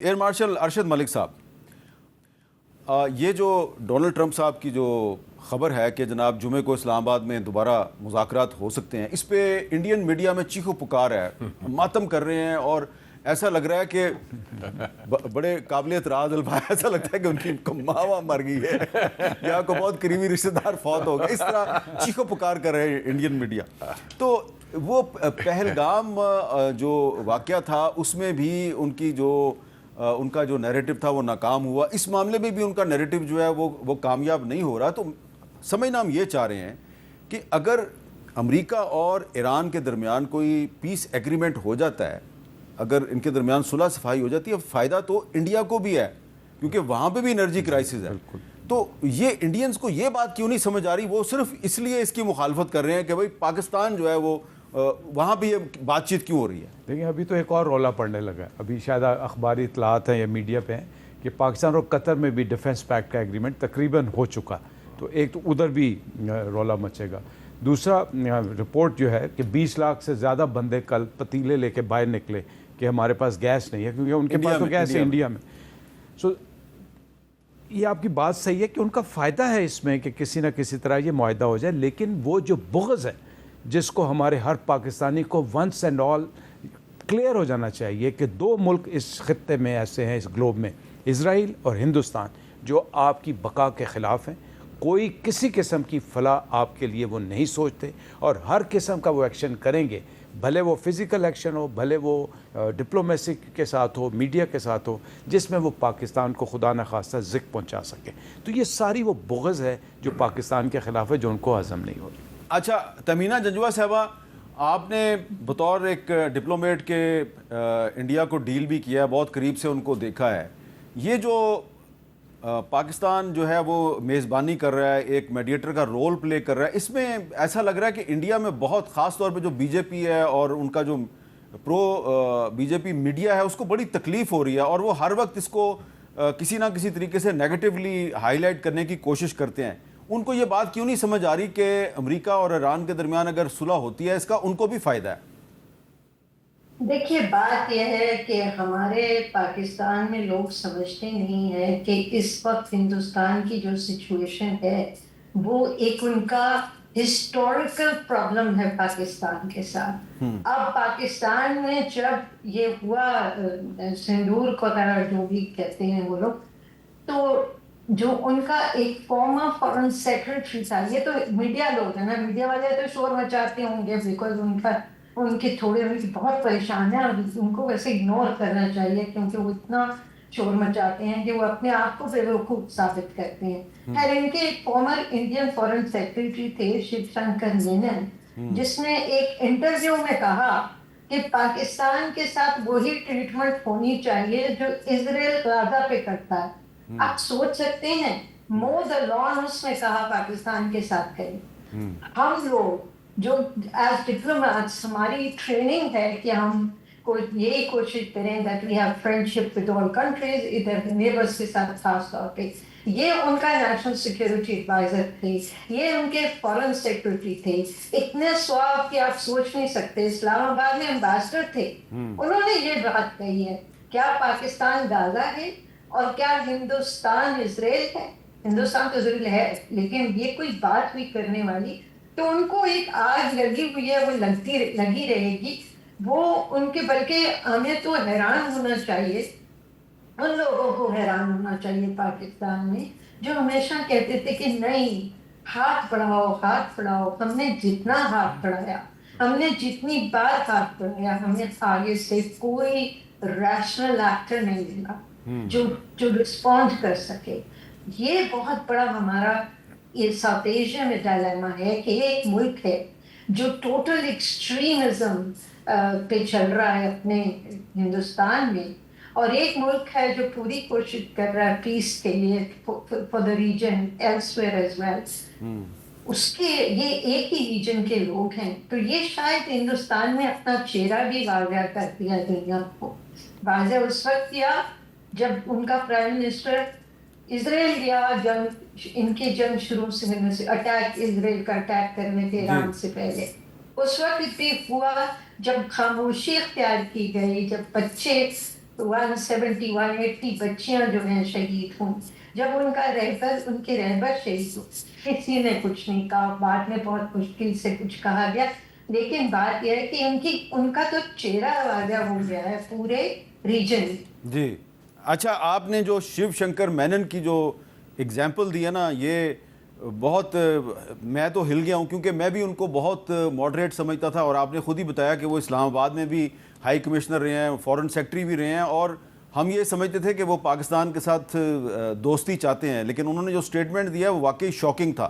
Air marshal Arshad Malik صاحب، یہ جو ڈونلڈ ٹرمپ صاحب کی جو خبر ہے کہ جناب جمعے کو اسلام آباد میں دوبارہ مذاکرات ہو سکتے ہیں، اس پہ انڈین میڈیا میں چیخ و پکار ہے، ماتم کر رہے ہیں، اور ایسا لگ رہا ہے کہ بڑے قابل اعتراض الفاظ، ایسا لگتا ہے کہ ان کی ماں وہاں مر گئی ہے یا کوئی بہت قریبی رشتہ دار فوت ہو گیا، اس طرح چیخ و پکار کر رہے ہیں انڈین میڈیا. تو وہ پہلگام جو واقعہ تھا اس میں بھی ان کا جو نیریٹو تھا وہ ناکام ہوا، اس معاملے میں بھی ان کا نیریٹو جو ہے وہ کامیاب نہیں ہو رہا. تو سمجھنا ہم یہ چاہ رہے ہیں کہ اگر امریکہ اور ایران کے درمیان کوئی پیس ایگریمنٹ ہو جاتا ہے، اگر ان کے درمیان صلح صفائی ہو جاتی ہے، فائدہ تو انڈیا کو بھی ہے کیونکہ وہاں پہ بھی انرجی کرائسس ہے. تو یہ انڈینز کو یہ بات کیوں نہیں سمجھ آ رہی؟ وہ صرف اس لیے اس کی مخالفت کر رہے ہیں کہ بھائی پاکستان جو ہے وہ وہاں بھی یہ بات چیت کیوں ہو رہی ہے؟ دیکھیں ابھی تو ایک اور رولا پڑنے لگا ہے، ابھی شاید اخباری اطلاعات ہیں یا میڈیا پہ ہیں کہ پاکستان اور قطر میں بھی ڈیفنس پیکٹ کا ایگریمنٹ تقریباً ہو چکا، تو ایک تو ادھر بھی رولا مچے گا. دوسرا رپورٹ جو ہے کہ 20 لاکھ سے زیادہ بندے کل پتیلے لے کے باہر نکلے کہ ہمارے پاس گیس نہیں ہے، کیونکہ ان کے پاس تو گیس ہے انڈیا میں. سو یہ آپ کی بات صحیح ہے کہ ان کا فائدہ ہے اس میں کہ کسی نہ کسی طرح یہ معاہدہ ہو جائے، لیکن وہ جو بغض ہے جس کو ہمارے ہر پاکستانی کو ونس اینڈ آل کلیئر ہو جانا چاہیے کہ دو ملک اس خطے میں ایسے ہیں، اس گلوب میں، اسرائیل اور ہندوستان، جو آپ کی بقا کے خلاف ہیں. کوئی کسی قسم کی فلاح آپ کے لیے وہ نہیں سوچتے، اور ہر قسم کا وہ ایکشن کریں گے، بھلے وہ فزیکل ایکشن ہو، بھلے وہ ڈپلومیسی کے ساتھ ہو، میڈیا کے ساتھ ہو، جس میں وہ پاکستان کو خدا نخواستہ ذکر پہنچا سکے. تو یہ ساری وہ بغض ہے جو پاکستان کے خلاف ہے، جو ان کو ہضم نہیں ہو رہی. اچھا تمینہ جنجوہ صاحبہ، آپ نے بطور ایک ڈپلومیٹ کے انڈیا کو ڈیل بھی کیا ہے، بہت قریب سے ان کو دیکھا ہے. یہ جو پاکستان جو ہے وہ میزبانی کر رہا ہے، ایک میڈیٹر کا رول پلے کر رہا ہے، اس میں ایسا لگ رہا ہے کہ انڈیا میں بہت خاص طور پہ جو بی جے پی ہے اور ان کا جو پرو بی جے پی میڈیا ہے اس کو بڑی تکلیف ہو رہی ہے، اور وہ ہر وقت اس کو کسی نہ کسی طریقے سے نیگیٹیولی ہائی لائٹ کرنے کی کوشش کرتے ہیں. ان کو یہ بات کیوں نہیں سمجھ آ رہی کہ امریکہ اور ایران کے درمیان اگر صلح ہوتی ہے اس کا ان کو بھی فائدہ ہے؟ دیکھیے بات یہ ہے کہ ہمارے پاکستان میں لوگ سمجھتے نہیں ہیں کہ اس وقت ہندوستان کی جو سچویشن ہے وہ ایک ان کا ہسٹوریکل پرابلم ہے پاکستان کے ساتھ. اب پاکستان میں جب یہ ہوا سندور کو جو بھی کہتے ہیں وہ لوگ، تو جو ان کا ایک فارمر فارن سیکرٹری تھا، یہ تو میڈیا لوگ ہیں نا، میڈیا والے تو شور مچاتے ہوں گے بیکاز ان کے تھوڑے بہت پریشان ہیں، اور ان کو ویسے اگنور کرنا چاہیے کیونکہ وہ اتنا شور مچاتے ہیں کہ وہ اپنے آپ کو بیوقوف ثابت کرتے ہیں. خیر، ان کے ایک فارمر انڈین فارن سیکرٹری تھے شیو شنکر مینن، جس نے ایک انٹرویو میں کہا کہ پاکستان کے ساتھ وہی ٹریٹمنٹ ہونی چاہیے جو اسرائیل غزہ پہ کرتا ہے. آپ سوچ سکتے ہیں، مو دا لان اس نے کہا پاکستان کے ساتھ کریں. ہم لوگ جو ایز ڈپلومیٹس ہماری ٹریننگ ہے کہ ہم یہی کوشش کریں that we have friendship with all countries, ادھر نیبرس کے ساتھ خاص طور پہ. یہ ان کا نیشنل سیکورٹی ایڈوائزر تھے، یہ ان کے فارن سیکرٹری تھے، اتنے سواب کہ آپ سوچ نہیں سکتے. اسلام آباد میں امبیسڈر تھے، انہوں نے یہ بات کہی ہے. کیا پاکستان غزہ ہے اور کیا ہندوستان اسرائیل ہے؟ ہندوستان تو اسرائیل ہے، لیکن یہ کوئی بات بھی کرنے والی. تو ان کو ایک آگ لگی ہوئی ہے، وہ لگی رہے گی. وہ ان کے، بلکہ ہمیں تو حیران ہونا چاہیے، ان لوگوں کو حیران ہونا چاہیے پاکستان میں جو ہمیشہ کہتے تھے کہ نہیں، ہاتھ بڑھاؤ ہاتھ بڑھاؤ. ہم نے جتنا ہاتھ بڑھایا، ہم نے جتنی بار ہاتھ بڑھایا، ہمیں آگے سے کوئی ریشنل ایکٹر نہیں ملا جو رسپونڈ کر سکے. یہ بہت بڑا ہمارا یہ ساؤتھ ایشیا میں ڈائلیما ہے کہ ایک ملک ہے جو ٹوٹل ایکسٹریمزم پہ چل رہا ہے اپنے ہندوستان میں، اور ایک ملک ہے جو پوری کوشش کر رہا ہے پیس کے لیے for the region elsewhere as well. اس کے یہ ایک ہی ریجن کے لوگ ہیں. تو یہ شاید ہندوستان میں اپنا چہرہ بھی واضح کر دیا دنیا کو. واضح اس وقت کیا جب ان کا پرائم منسٹر اسرائیل گیا، ان کی جنگ شروع سے ہونے سے، اٹیک اسرائیل کا اٹیک کرنے کے ایران سے پہلے. اس وقت بھی ہوا جب خاموشی اختیار کی گئی، جب بچے 170 180 بچیاں جو ہیں شہید ہوں، جب ان کا رہبر ان کے رہبر شہید ہو، کسی نے کچھ نہیں کہا، بعد میں بہت مشکل سے کچھ کہا گیا، لیکن بات یہ ہے کہ ان کا تو چہرہ واضح ہو گیا ہے پورے ریجن میں۔ جی اچھا، آپ نے جو شیو شنکر مینن کی جو اگزامپل دی ہے نا، یہ بہت، میں تو ہل گیا ہوں کیونکہ میں بھی ان کو بہت ماڈریٹ سمجھتا تھا، اور آپ نے خود ہی بتایا کہ وہ اسلام آباد میں بھی ہائی کمشنر رہے ہیں، فارن سیکٹری بھی رہے ہیں، اور ہم یہ سمجھتے تھے کہ وہ پاکستان کے ساتھ دوستی چاہتے ہیں، لیکن انہوں نے جو سٹیٹمنٹ دیا وہ واقعی شاکنگ تھا۔